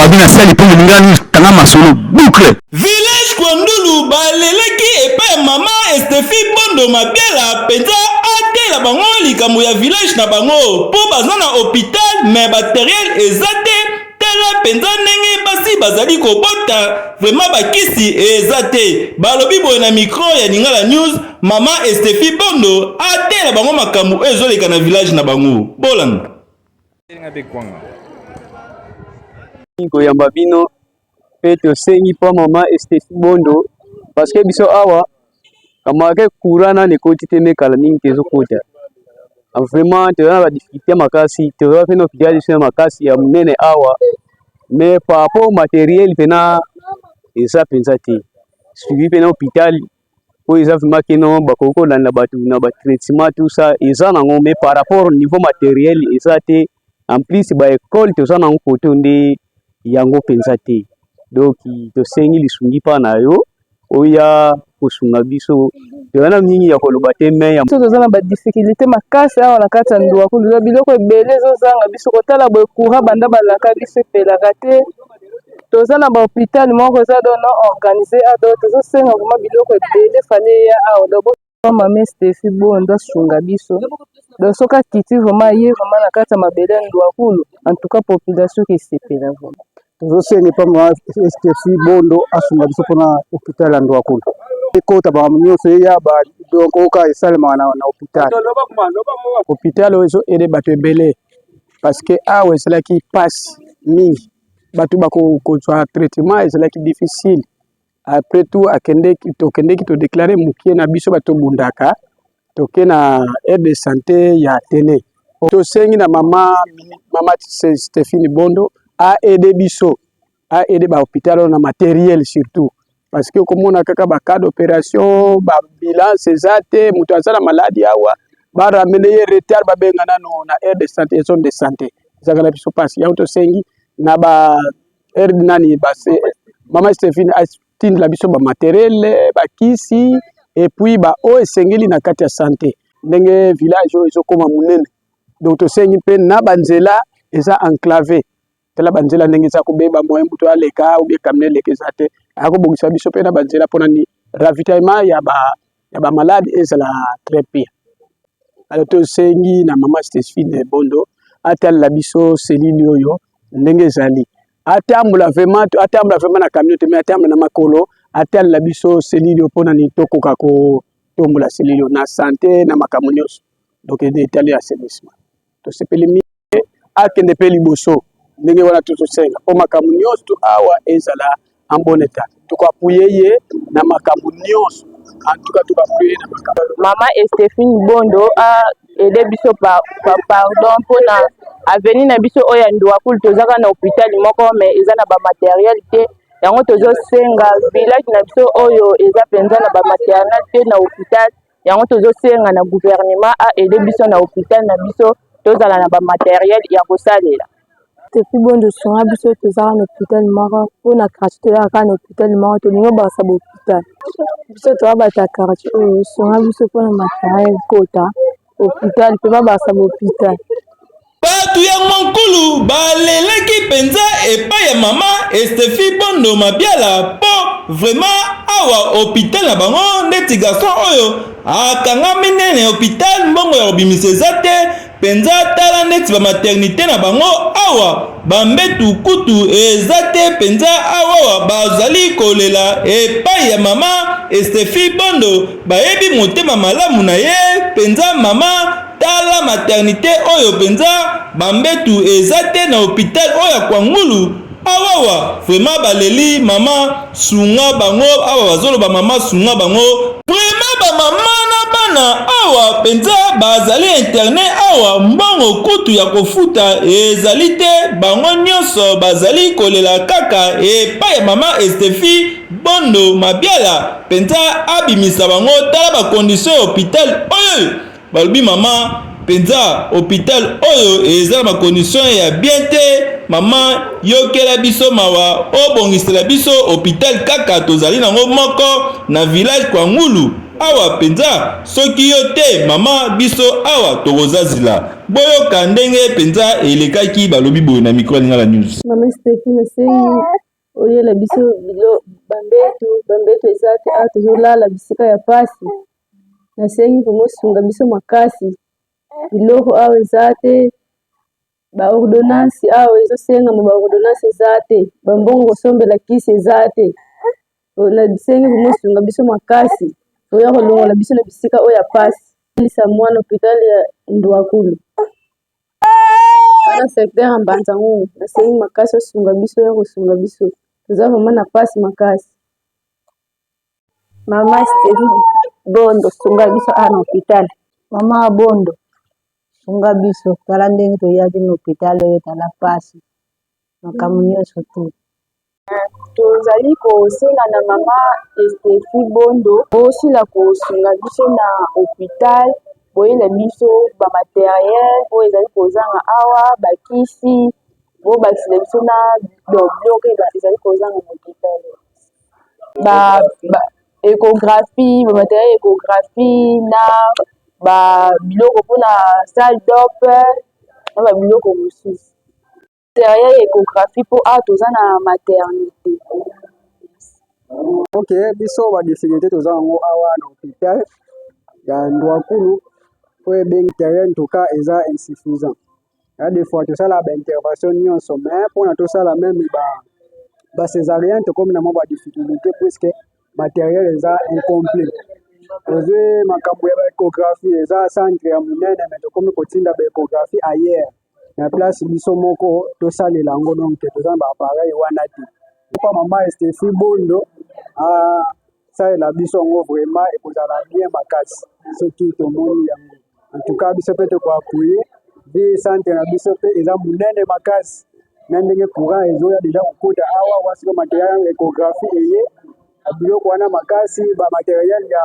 babina sali pour ngani tanga masolo boucle. Village Kwandulu baleleki epa mama Estefi Bondo Mabiala penza atela bango likambo ya village na bango po bazana hôpital mais matériel ezate tela penza ndenge basi bazali kobota vraiment bakisi ezate balobi boye na micro ya Lingala News mama Estefi Bondo atela bango makambo ezoleka na village na bango bolanga koyamba bino pe tosengi mpo mama Estefi Bondo parce que biso awa kamake kurana nekoti te mekala mingi tezokota vraiment toza na badifficulté makasi toza pe na hôpital biso makasi ya monene awa mais par rapport au matériel mpena eza mpenza te suivi mpena hôpital po eza vraiment keno bakoki kolanda bato na batraitement tout ça eza nango mais par rapport au niveau matériel eza te en plus baekole toza nango koto nde yango penza te donc tosengi lisungi pa na yo oya kosunga biso toza mingi ya koloba te me ya toza na badifficulté makasi awa na kati ya ndwa kuluza biloko ebele ezozanga biso kotala boye courant banda balaka biso epelaka te toza na bahôpital moko eza dono organisé ado tozosenga vraimen biloko ebele fale ya awa dobo mama Estefi Bondo asunga biso donc soki akiti vraimen ye vraimen na kati ya mabele ya ndwa kulu en tout cas population kesepela vraimen tozosenga pa mama Estefi Bondo asunga biso mpona hôpital ya ndwa kulu ekota bango nyonso eya donc oka esalema na hôpital hôpital oyo ezoede bato ebele parce que awa ezalaki pasi mingi bato bakozwa traitement ezalaki difficile après tout tokendeki todeklare mokie na biso bato bundaka toke na aire de santé ya tene tosengi na mama Estefi Bondo aide biso aide bahôpital oyo na matériel surtout parce que comme on a kaka ba cas d'opération ba bilan cesate mutu azala maladie awa ba ramener retard ba benga nano na aire de santé zone de santé zakala biso passe ya to sengi na ba aire nani ba mama Estefi atinde la biso ba matériel ba kisi et puis ba o esengeli na kati ya santé ndenge village o ezokoma munene donc to sengi pe na banzela eza enclavé tela banzela ndenge za kubeba moyen mutu aleka ou bien kamne lekeza te akobongisa biso pe na banzela pona ni ravitaillement ya ba malade ezala très bien alors to sengi na mama Estefi Bondo atala biso selili oyo ndenge zali atambula vraiment na communauté mais atambula na makolo atala biso selili pona ni tokoka ko tombola selili na santé na makambo nyonso donc etali assainissement to sepeli mi akende pe liboso ndenge wana tozosenga po makambo nyonso awa ezala en bon état tokapuye ye na makambo nyonso en tout cas tokapuye na makambo mama Estefi Bondo a aide biso pardon mpona avenir na biso oyo ndwa kulu tozaka na hôpital moko mais eza na ba matériel te yango tozosenga village na biso oyo eza penza na ba matériel te na hôpital yango tozosenga na gouvernement a aide biso na hôpital na biso tozala na ba matériel ya kosalela Estefi Bondo songa biso tozala na hôpital moko mpona quartier toyaka na hôpital moko tolingi bakasa ba hôpital biso toya bato ya quartier oyo songa biso mpona matériel kota hôpital mpe babakasa ba hôpital batu ya Mwankulu baleleki penza epai ya mama Estefi Bondo Mabiala po vraiment awa hôpital na bango ndeti garçon oyo akangami nene hôpital mbongo ya kobimisa eza te penza tala neti ba maternité na bango awa bambetu kutu eza te penza awa bazali kolela epai ya mama Estefi Bondo bayebi motema malamu na ye penza mama tala maternité oyo penza bambetu eza te na hôpital oyo Kwangulu awawa vraiment baleli mama sunga bango awa bazoloba mama sunga bango vraiment ba mama na bana awa penza bazali internet awa mbongo kutu ya kofuta ezali te bango nyonso bazali kolela kaka epai ya mama Estefi Bondo Mabiala penza abimisa bango tala ba condition ya hôpital oyo balobi mama penza hôpital oyo eza na condition ya bien te mama yokela biso mawa obongisela biso hôpital kaka tozali nango moko na village Kwangulu awa penza soki yo te mama biso awa tokozazila boyoka ndenge penza elekaki balobi boye na micro ya Lingala News. Mama Stéphie nasengi oyela biso bilo bambeto eza te awa tozolala bisika ya pasi. Nasengi komosunga biso makasi biloko awa eza te, baordonnance awa ezosengama baordonnance eza te, bambongo kosombela kisi eza te. Nasengi komosunga biso makasi oya kolongola biso na bisika oyo ya pasi lisa mwana hôpital ya Ndouakulu na secteur ya Mbanzangu. Nasengi makasi osunga biso ya kosunga biso toza vraiment na pasi makasi. Mama Stéphie Bondo sunga biso na hôpital. Mama Bondo sunga biso tala ndenge toyaki na hôpital oyo tala pasi makambo nyonso tu. Tozali kosenga na mama Stéphie Bondo osila kosunga biso na hôpital boyela biso bamateriel oyo ezali kozanga awa bakisi bobakisila biso na biloko ezali kozanga na hôpital. Échographie, bamateriel échographie na biloko mpona salle d'op na babiloko mosusu. Matériel échographie mpo awa toza na maternité. Ok, biso badifficulté toza yango awa na hôpital ya Ndouakulu po ebengi terrain en tout cas eza insuffisant. Ya des fois tosala baintervention nyonso mais mpona tosala même bacésarienne tokomi na mwa badifficulté puisque matériel eza incomplet. Ozwi makambo ya baéchographie eza centre ya monene mais tokomi kotinda baéchographie ailleurs na place biso moko tosalela yango donc toza na baappareil wana te. Mpa mama Stéphie Bondo asalela biso yango vraiment ekozala bien makasi soki tomoni yango. En tout cas biso mpe tokoapuye vi centre na biso mpe eza monene makasi na ndenge courant ezoya deja kokota awa wasiko materiel ya échographie eye biloko wana makasi bamateriel ya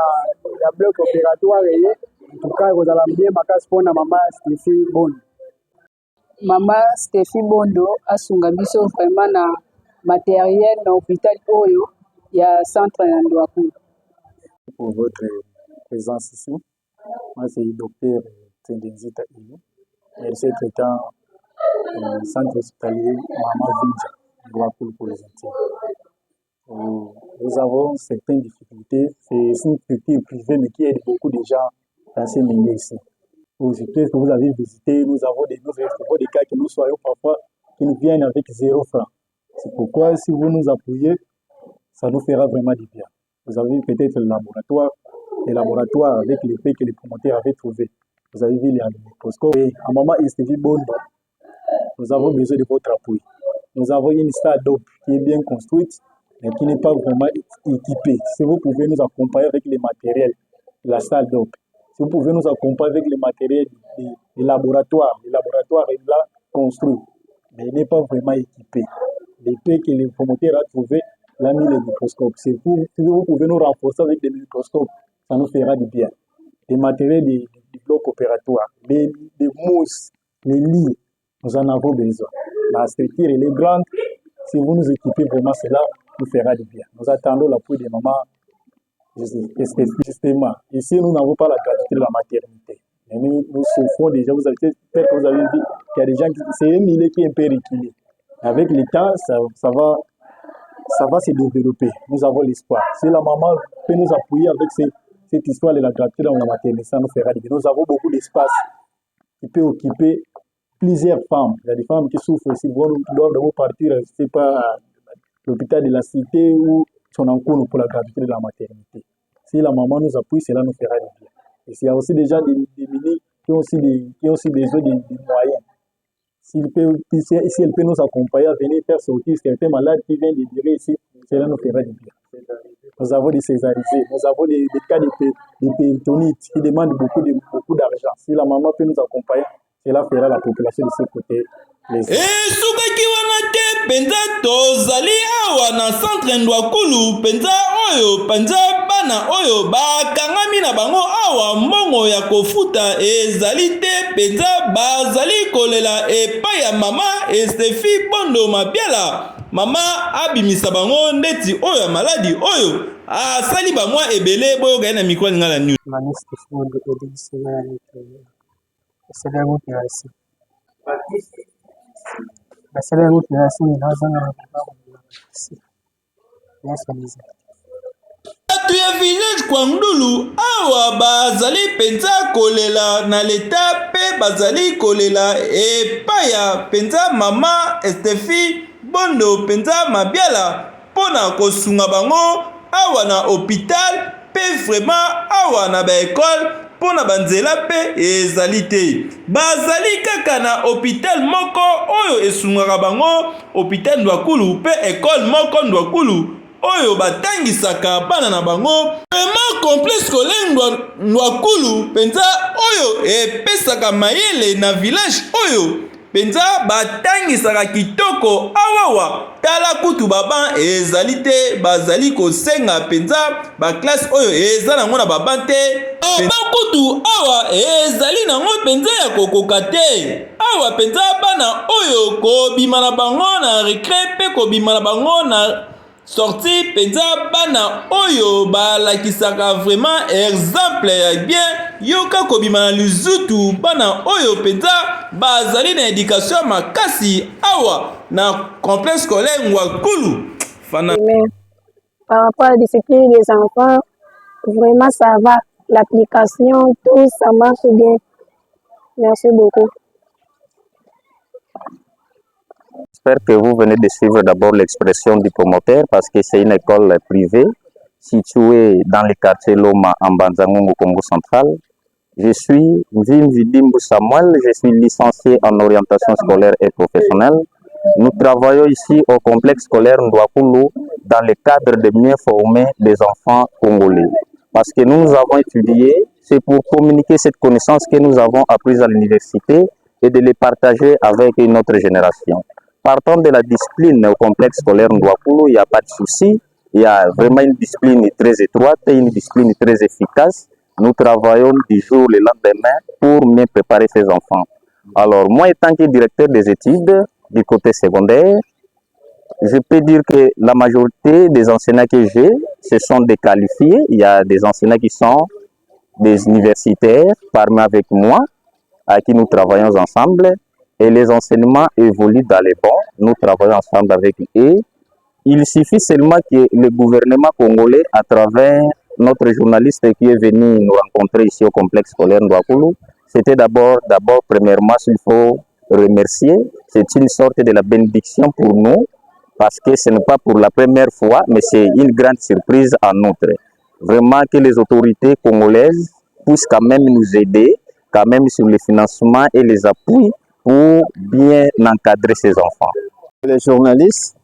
bloc opératoire eye. En tout cas ekozala bien makasi mpona mama Stéphie Bondo. Mama Stéphie Bondo asunga biso vraiment na matériel na hôpital oyo ya centre ya Ndouakulu. Pour votre présence ici, moi c'est le docteur Tendenzita Ili, merci traitant centre hospitalier Mama Vinja Ndouakulu pour les intimes. Nous avons certaines difficultés, c'est une structure privée mais qui aide beaucoup de gens dans ces milieux ici. Aux hôpitaux que vous avez visités, nous avons des cas que nous soyons parfois qui nous viennent avec 0 francs. C'est pourquoi si vous nous appuyez, ça nous fera vraiment du bien. Vous avez peut-être le laboratoire avec les faits que les promoteurs avaient trouvé. Vous avez vu les microscopes. Et à Maman Stéphie Bondo, nous avons besoin de votre appui. Nous avons une salle d'op qui est bien construite, mais qui n'est pas vraiment équipée. Si vous pouvez nous accompagner avec les matériels de la salle d'op, si vous pouvez nous accompagner avec les matériels des laboratoires. Le laboratoire est là construit, mais il n'est pas vraiment équipé. Les faits que les promoteurs ont trouvé, l'a mis les microscopes. Si vous pouvez nous renforcer avec des microscopes, ça nous fera du bien. Les matériels des blocs opératoires, les mousses, les lits, nous en avons besoin. La structure, elle est grande. Si vous nous équipez vraiment, cela nous fera du bien. Nous attendons l'appui des mamans. Justement, ici, nous n'avons pas la gratuité de la maternité. Mais nous souffrons déjà. Peut-être que vous avez vu qu'il y a des gens qui... C'est un milieu qui est un peu reculé. Avec le temps, ça va se développer. Nous avons l'espoir. Si la maman peut nous appuyer avec cette histoire de la gratuité dans la maternité, ça nous fera du bien. Nous avons beaucoup d'espace qui peut occuper plusieurs femmes. Il y a des femmes qui souffrent aussi. Lors de vos partir, je ne sais pas, l'hôpital de la cité ou son encours pour la gratuité de la maternité. Si la maman nous appuie, cela nous fera du bien. Et il y a aussi des gens démunis qui ont aussi besoin de moyens. Si elle peut nous accompagner à venir faire sortir certains malades qui viennent de durer ici, cela nous fera du bien. Nous avons des césarisés, nous avons des cas de péritonites qui demandent beaucoup d'argent. Si la maman peut nous accompagner, cela fera la population de ce côté. Esukaki wana te penza tozali awa na centre Ndouakulu penza oyo penza bana oyo bakangami na bango awa mbongo ya kofuta ezali te penza bazali kolela epai ya mama Stéphie Bondo Mabiala mama abimisa bango ndeti oyo ya maladi oyo asali bamwa ebele boyo gaya na mikro Lingala News. basala route na si nazanga na bato ya village Kwangdulu awa bazali penza kolela na leta pe bazali kolela epai ya penza mama Estefi Bondo penza Mabiala mpona kosunga bango awa na hôpital pe vraiment awa na baekole mpona banzela pe ezali te. Bazali kaka na hôpital moko oyo esungaka bango, hôpital Ndwakulu pe ekole moko Ndwakulu oyo batangisaka bana na bango. Vraiment complexe scolaire Ndwakulu penza oyo epesaka mayele na village oyo penza batangisaka kitoko awawa. Tala kutu baba ezali te, bazali kosenga penza ba classe oyo eza nango na baba te. Bakutu awa ezali nango penza ya kokoka te. Awa penza bana oyo kobima na bango na recré pe kobima na bango na sorti penza bana oyo balakisaka vraiment exemple ya bien yoka kobima na luzutu bana oyo penza bazali na éducation makasi awa na complexe scolaire Ndwakulu. Par rapport à la discipline des enfants, vraiment ça va. L'application, tout ça marche bien. Merci beaucoup. J'espère que vous venez de suivre d'abord l'expression du promoteur parce que c'est une école privée située dans le quartier Loma en Banzangongo, Congo central. Je suis Vimvidimbu Samuel, je suis licencié en orientation scolaire et professionnelle. Nous travaillons ici au complexe scolaire Ndwakulu dans le cadre de mieux former des enfants congolais. Parce que nous avons étudié, c'est pour communiquer cette connaissance que nous avons apprise à l'université et de les partager avec une autre génération. Partant de la discipline au complexe scolaire Ndwakulu, il n'y a pas de souci. Il y a vraiment une discipline très étroite et une discipline très efficace. Nous travaillons du jour le lendemain pour mieux préparer ces enfants. Alors, moi, étant que directeur des études du côté secondaire, je peux dire que la majorité des enseignants que j'ai, ce sont des qualifiés. Il y a des enseignants qui sont des universitaires parmi avec moi, à qui nous travaillons ensemble. Et les enseignements évoluent dans les bons. Nous travaillons ensemble avec eux. Il suffit seulement que le gouvernement congolais, à travers notre journaliste qui est venu nous rencontrer ici au complexe scolaire Ndwakulu, c'était d'abord, premièrement, s'il faut remercier. C'est une sorte de la bénédiction pour nous, parce que ce n'est pas pour la première fois, mais c'est une grande surprise en outre. Vraiment que les autorités congolaises puissent quand même nous aider, quand même sur le financement et les appuis pour bien encadrer ces enfants. Les journalistes,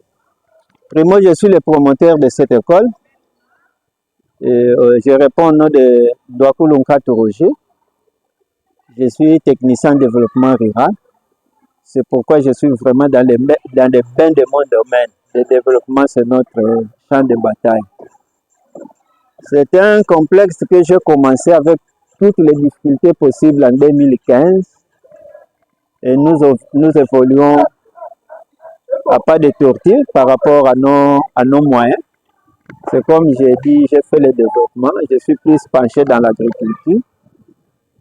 moi je suis le promoteur de cette école. Et, je réponds au nom de Ndwakulu Nkato Roger. Je suis technicien en développement rural. C'est pourquoi je suis vraiment dans les bains de mon domaine. Le développement, c'est notre champ de bataille. C'est un complexe que j'ai commencé avec toutes les difficultés possibles en 2015. Et nous évoluons à pas de tortue par rapport à nos moyens. C'est comme j'ai dit, j'ai fait le développement. Je suis plus penché dans l'agriculture.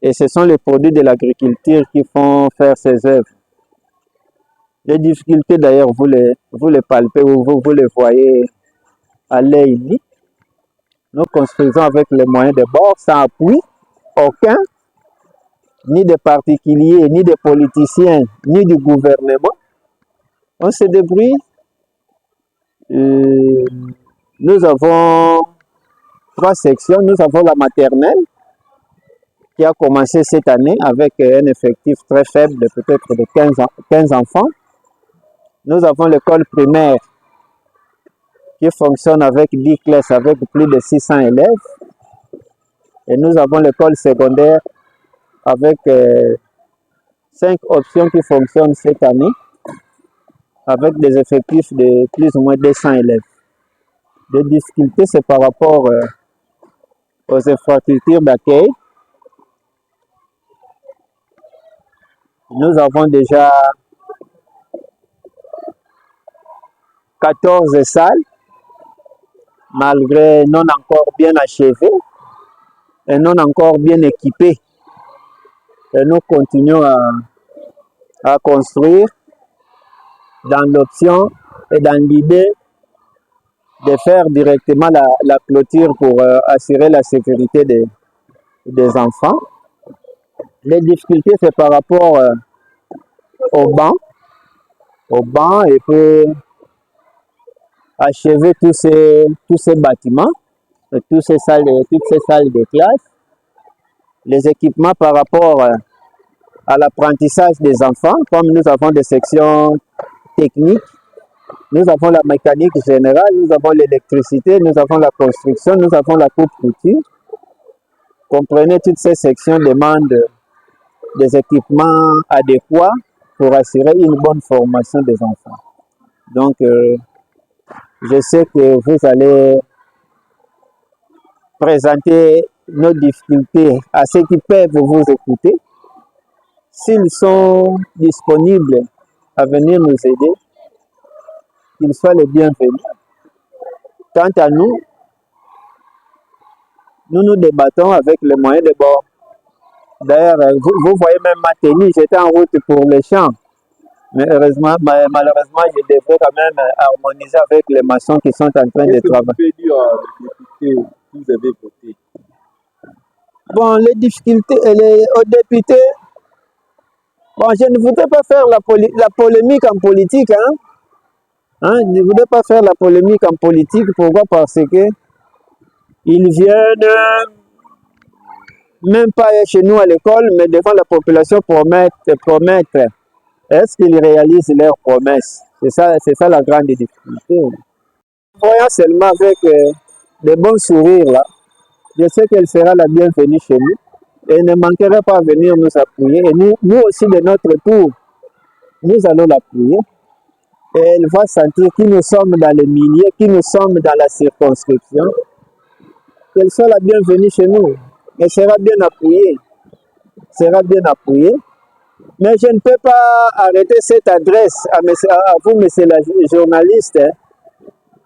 Et ce sont les produits de l'agriculture qui font faire ces œuvres. Les difficultés d'ailleurs, vous les palpez ou vous les voyez à l'œil nu. Nous construisons avec les moyens de bord, sans appui aucun, ni des particuliers, ni des politiciens, ni du gouvernement. On se débrouille. Nous avons 3 sections. Nous avons la maternelle qui a commencé cette année avec un effectif très faible de peut-être de 15 enfants. Nous avons l'école primaire qui fonctionne avec 10 classes avec plus de 600 élèves. Et nous avons l'école secondaire avec 5 options qui fonctionnent cette année avec des effectifs de plus ou moins 200 élèves. Les difficultés, c'est par rapport aux infrastructures d'accueil. Nous avons déjà 14 salles, malgré non encore bien achevées et non encore bien équipées. Et nous continuons à construire dans l'option et dans l'idée de faire directement la clôture pour assurer la sécurité des enfants. Les difficultés, c'est par rapport au banc et puis achever tous ces bâtiments, toutes ces salles de classe, les équipements par rapport à l'apprentissage des enfants, comme nous avons des sections techniques, nous avons la mécanique générale, nous avons l'électricité, nous avons la construction, nous avons la coupe-couture. Comprenez, toutes ces sections demandent des équipements adéquats pour assurer une bonne formation des enfants. Donc, je sais que vous allez présenter nos difficultés à ceux qui peuvent vous écouter. S'ils sont disponibles à venir nous aider, qu'ils soient les bienvenus. Quant à nous, nous débattons avec les moyens de bord. D'ailleurs, vous voyez même ma tenue, j'étais en route pour les champs. Mais heureusement, malheureusement, je devrais quand même harmoniser avec les maçons qui sont en train de travailler. Qu'est-ce que vous pouvez dire aux députés que vous avez voté? Bon, les difficultés, aux députés, bon, je ne voudrais pas faire la polémique en politique. Je ne voudrais pas faire la polémique en politique. Pourquoi? Parce que ils viennent même pas chez nous à l'école, mais devant la population promettre. Est-ce qu'ils réalisent leurs promesses? C'est ça la grande difficulté. Voyons seulement avec des bons sourires là, je sais qu'elle sera la bienvenue chez nous et ne manquera pas à venir nous appuyer. Et nous aussi de notre tour, nous allons l'appuyer. Et elle va sentir que nous sommes dans le milieu, que nous sommes dans la circonscription. Qu'elle soit la bienvenue chez nous. Elle sera bien appuyée. Mais je ne peux pas arrêter cette adresse à vous, monsieur le journaliste,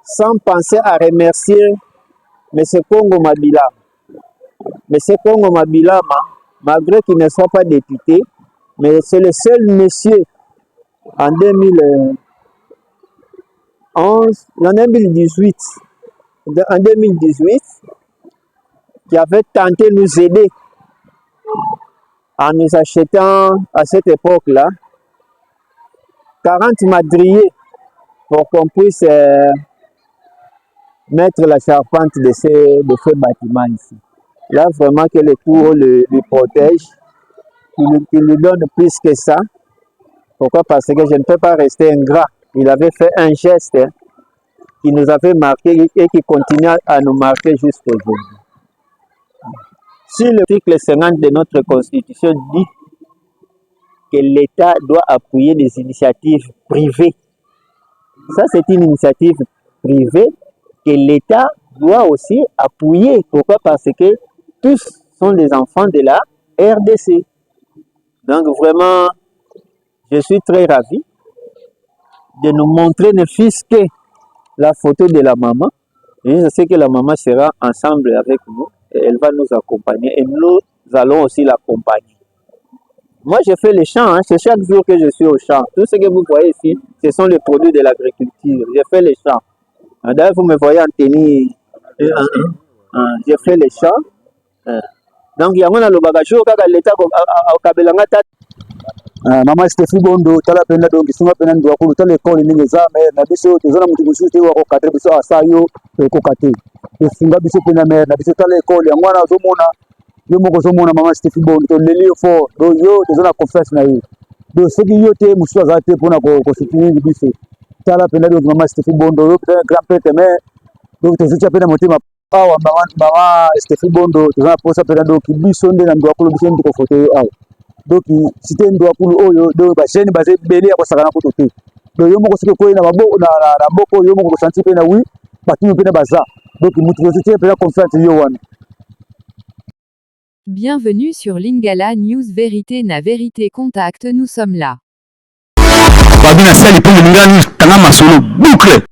sans penser à remercier M. Congo Mabila. M. Congo Mabila, malgré qu'il ne soit pas député, mais c'est le seul monsieur en 2018, qui avait tenté de nous aider en nous achetant à cette époque-là 40 madriers pour qu'on puisse mettre la charpente de ce bâtiment ici. Là, vraiment que le tour lui protège, qu'il lui donne plus que ça. Pourquoi? Parce que je ne peux pas rester ingrat. Il avait fait un geste qui nous avait marqué et qui continue à nous marquer jusqu'aujourd'hui. Si l'article 50 de notre Constitution dit que l'État doit appuyer des initiatives privées, ça c'est une initiative privée que l'État doit aussi appuyer. Pourquoi? Parce que tous sont des enfants de la RDC. Donc vraiment, je suis très ravi de nous montrer ne fût-ce que la photo de la maman. Et je sais que la maman sera ensemble avec nous et elle va nous accompagner et nous allons aussi l'accompagner. Moi, je fais les champs, c'est chaque jour que je suis au champ. Tout ce que vous voyez ici, ce sont les produits de l'agriculture. Je fais les champs. D'ailleurs, vous me voyez en tenue. Je fais les champs. Donc, il y a un bagage qui l'État au Kabelanga. Mama Steffi Bondo tala penda donc sunga penda ndo akulu tala école ningi za mer na biso tozana mutu mususu wa ko katre biso asayo ko kate sunga biso penda mer na biso tala école ngwana zomona yo moko zomona Mama Steffi Bondo to leli fo do yo tozana confiance na yo do soki yo te mususu za te pona ko soutenir biso tala penda donc Mama Steffi Bondo yo grand père mais donc tozucha penda motima awa mama Steffi Bondo tozana posa penda donc biso nde na ndo akulu biso ndiko photo awa. Donc si tu ndo akulu oyo do ba jeune ba belé ko sakana ko toté do yo moko soki ko na maboko na maboko yo moko ko sentir pe na wi batu pe na baza donc mutu ko soki pe na confiance yo wana. Bienvenue sur Lingala News Vérité na Vérité Contact, nous sommes là. Babina sali pour Lingala News tanga masolo boucle.